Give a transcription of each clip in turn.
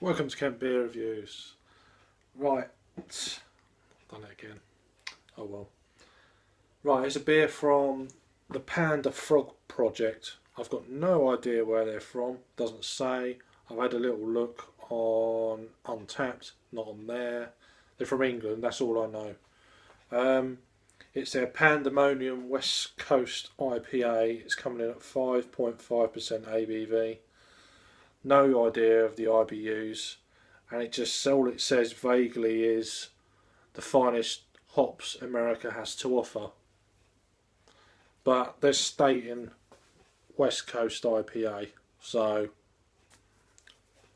Welcome to Kent Beer Reviews. Right, done it again. Oh well. Right, it's a beer from the Panda Frog project. I've got no idea where they're from. Doesn't say. I've had a little look on Untapped, not on there. They're from England. That's all I know. It's their Pandamonium West Coast IPA. It's coming in at 5.5% ABV. No idea of the IBUs, and it just all it says vaguely is the finest hops America has to offer. But they're stating West Coast IPA, so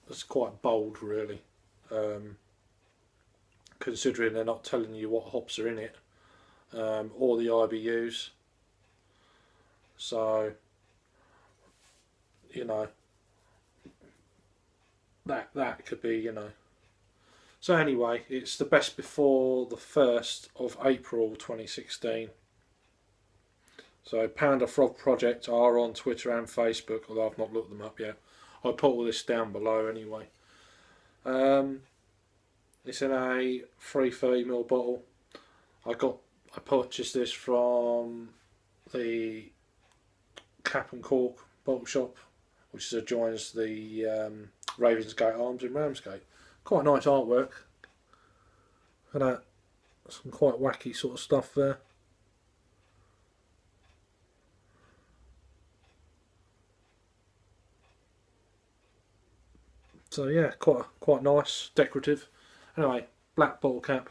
it's quite bold, really, considering they're not telling you what hops are in it or the IBUs. So, you know. That could be, So anyway, it's the best before the 1st of April 2016. So Panda Frog Project are on Twitter and Facebook, although I've not looked them up yet. I'll put all this down below anyway. It's in a 330ml bottle. I purchased this from the Cap and Cork bottle shop, which adjoins the Ravensgate Arms in Ramsgate. Quite nice artwork. And that, some quite wacky sort of stuff there. So yeah, quite nice, decorative. Anyway, black bottle cap.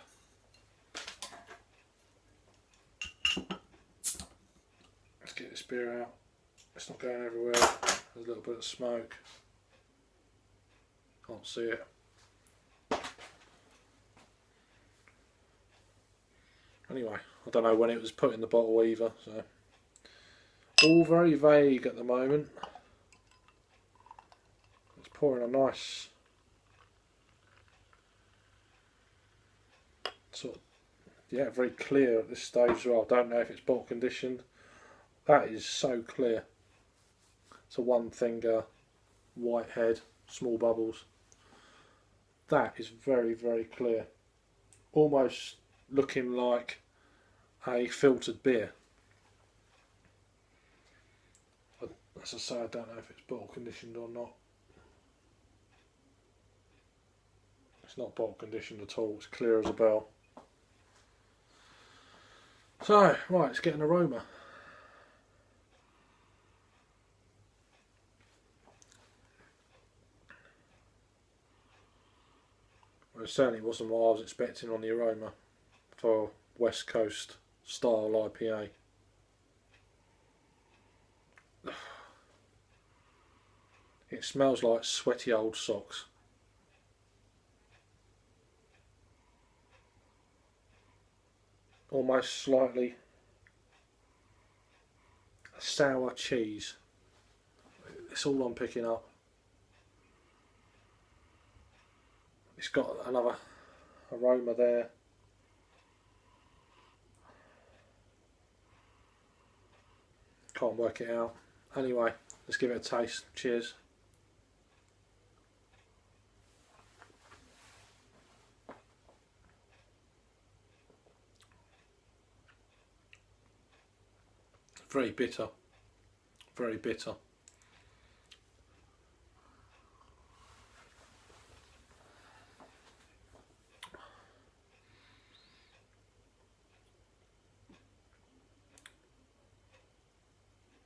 Let's get this beer out. It's not going everywhere. There's a little bit of smoke. Can't see it. Anyway, I don't know when it was put in the bottle either, so all very vague at the moment. It's pouring a nice sort of, yeah, very clear at this stage as well. I don't know if it's bottle conditioned. That is so clear. It's a one finger, white head, small bubbles. That is very, very clear. Almost looking like a filtered beer. As I say, I don't know if it's bottle conditioned or not. It's not bottle conditioned at all, it's clear as a bell. So, right, let's get an aroma. It certainly wasn't what I was expecting on the aroma for West Coast style IPA. It smells like sweaty old socks. Almost slightly sour cheese. It's all I'm picking up. It's got another aroma there. Can't work it out. Anyway, let's give it a taste. Cheers. Very bitter. Very bitter.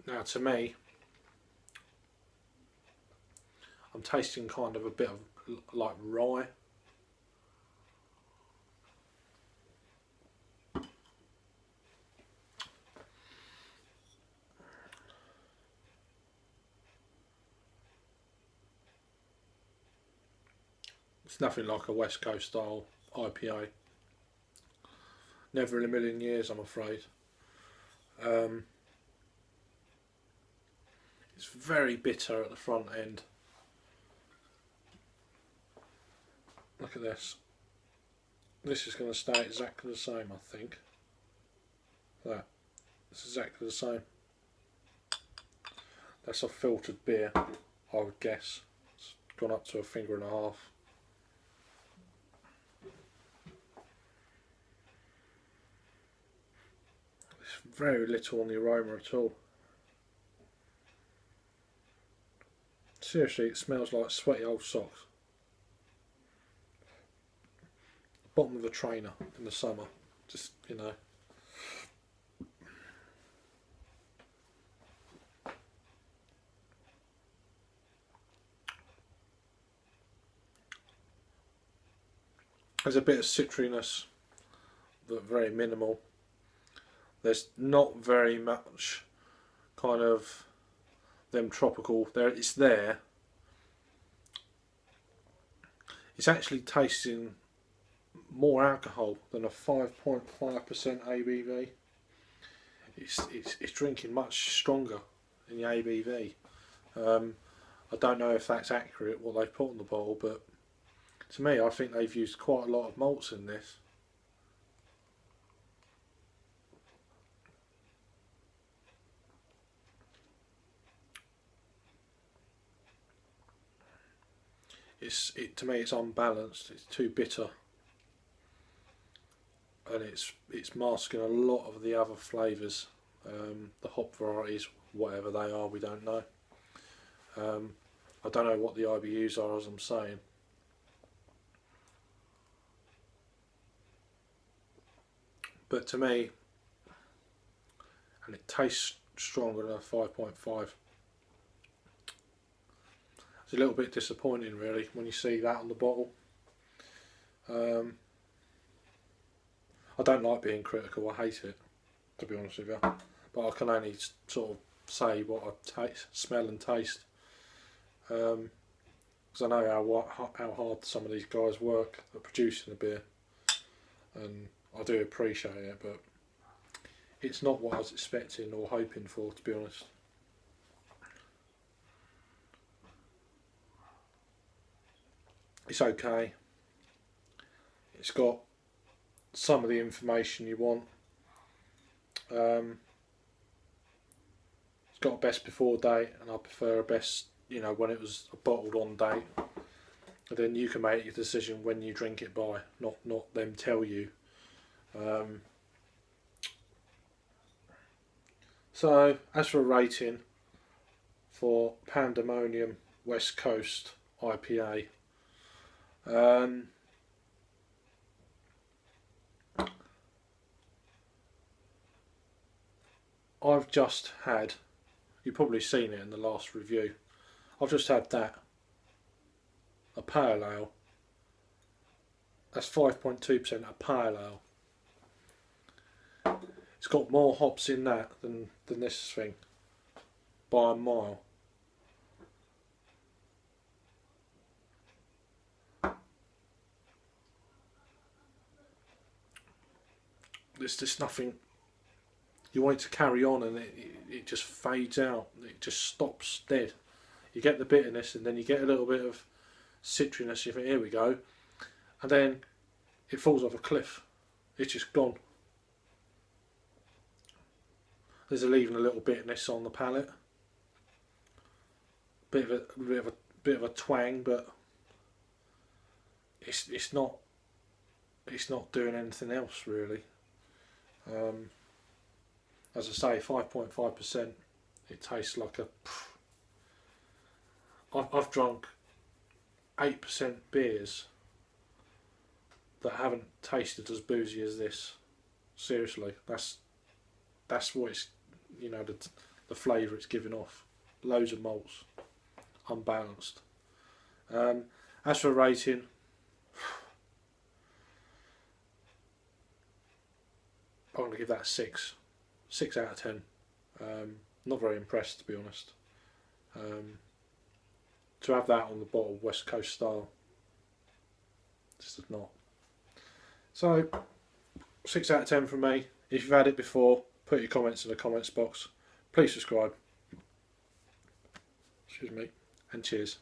Now to me, I'm tasting kind of a bit of like rye. It's nothing like a West Coast style IPA. Never in a million years, I'm afraid. It's very bitter at the front end. Look at this. This is going to stay exactly the same, I think. It's exactly the same. That's a filtered beer, I would guess. It's gone up to 1.5 fingers. very little on the aroma at all. Seriously, it smells like sweaty old socks. Bottom of a trainer in the summer, just, you know. There's a bit of citriness, but very minimal. There's not very much kind of them tropical. It's there. It's actually tasting more alcohol than a 5.5% ABV. It's drinking much stronger than the ABV. I don't know if that's accurate what they've put on the bottle, but to me, I think they've used quite a lot of malts in this. To me, it's unbalanced. It's too bitter, and it's masking a lot of the other flavours, the hop varieties, whatever they are, we don't know. I don't know what the IBUs are, as I'm saying. But to me, and it tastes stronger than a 5.5. It's a little bit disappointing, really, when you see that on the bottle. I don't like being critical. I hate it, to be honest with you. But I can only sort of say what I smell and taste, because I know how hard some of these guys work at producing a beer, and I do appreciate it, but it's not what I was expecting or hoping for, to be honest. It's okay. It's got some of the information you want. It's got a best before date, and I prefer a best, you know, when it was a bottled on date. And then you can make your decision when you drink it by, not them tell you. So as for a rating for Pandamonium West Coast IPA, I've just had, you've probably seen it in the last review, I've just had that, a pale ale. That's 5.2% a pale ale. It's got more hops in that than this thing, by a mile. There's just nothing, you want it to carry on, and it just fades out, it just stops dead. You get the bitterness, and then you get a little bit of citriness, you think, here we go, and then it falls off a cliff. It's just gone. There's leaving a little bitterness on the palate, bit of a twang, but it's not doing anything else really. As I say, 5.5%. It tastes like a. I've drunk 8% beers that haven't tasted as boozy as this. Seriously, that's what it's, you know, the flavour it's giving off. Loads of malts, unbalanced. As for a rating, I'm going to give that a 6 out of 10. Not very impressed, to be honest. To have that on the bottle, West Coast style, just is not. So 6 out of 10 from me. If you've had it before, put your comments in the comments box. Please subscribe. Excuse me, and cheers.